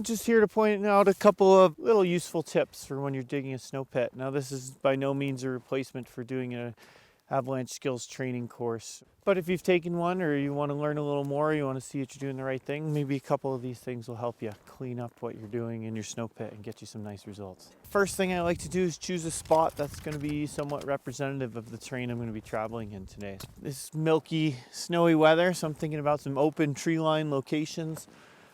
I'm just here to point out a couple of little useful tips for when you're digging a snow pit. Now, this is by no means a replacement for doing an avalanche skills training course. But if you've taken one or you want to learn a little more, you want to see that you're doing the right thing, maybe a couple of these things will help you clean up what you're doing in your snow pit and get you some nice results. First thing I like to do is choose a spot that's going to be somewhat representative of the terrain I'm going to be traveling in today. This milky, snowy weather, so I'm thinking about some open tree line locations.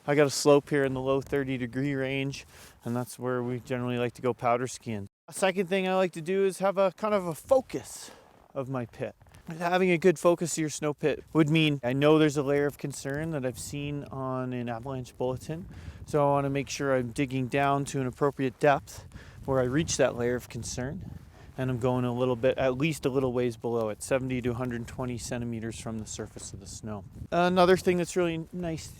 I got a slope here in the low 30-degree range, and that's where we generally like to go powder skiing. A second thing I like to do is have a kind of a focus of my pit. Having a good focus of your snow pit would mean I know there's a layer of concern that I've seen on an avalanche bulletin, so I want to make sure I'm digging down to an appropriate depth where I reach that layer of concern, and I'm going a little bit, at least a little ways below it, 70 to 120 centimeters from the surface of the snow. Another thing that's really nice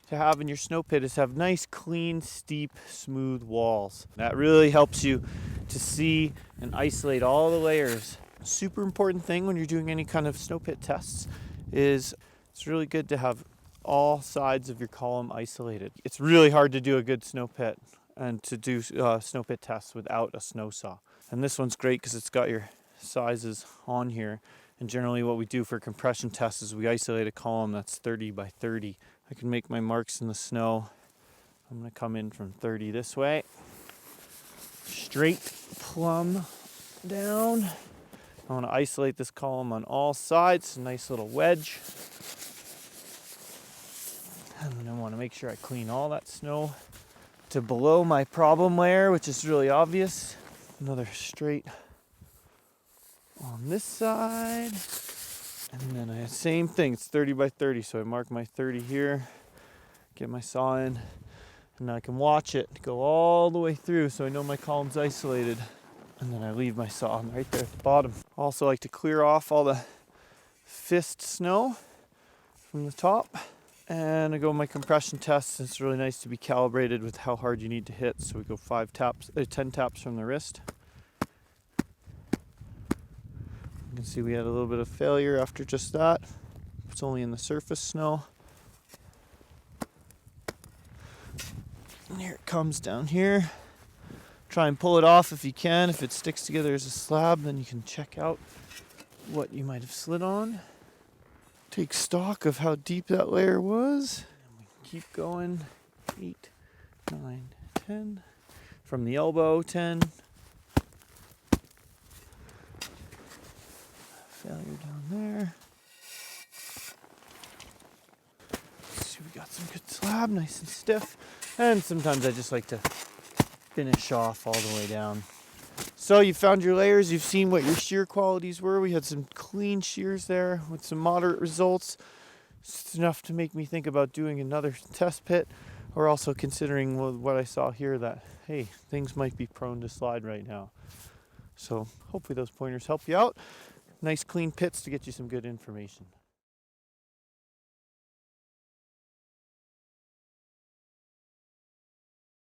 to have in your snow pit is have nice, clean, steep, smooth walls. That really helps you to see and isolate all the layers. Super important thing when you're doing any kind of snow pit tests is it's really good to have all sides of your column isolated. It's really hard to do a good snow pit and to do snow pit tests without a snow saw. And this one's great because it's got your sizes on here. And generally what we do for compression tests is we isolate a column that's 30 by 30. I can make my marks in the snow. I'm going to come in from 30 this way. Straight plumb down. I want to isolate this column on all sides, a nice little wedge. And then I want to make sure I clean all that snow to below my problem layer, which is really obvious. Another straight on this side. And then I have the same thing, it's 30 by 30, so I mark my 30 here, get my saw in, and I can watch it go all the way through so I know my column's isolated. And then I leave my saw right there at the bottom. Also like to clear off all the fist snow from the top. And I go my compression test. It's really nice to be calibrated with how hard you need to hit. So we go 10 taps from the wrist. You can see we had a little bit of failure after just that. It's only in the surface snow. And here it comes down here. Try and pull it off if you can. If it sticks together as a slab, then you can check out what you might have slid on. Take stock of how deep that layer was. And we can keep going. 8, 9, 10. From the elbow, 10. Failure down there. See, we got some good slab, nice and stiff. And sometimes I just like to finish off all the way down. So you found your layers, you've seen what your shear qualities were. We had some clean shears there with some moderate results. It's enough to make me think about doing another test pit, or also considering what I saw here, that hey, things might be prone to slide right now. So hopefully those pointers help you out. Nice clean pits to get you some good information.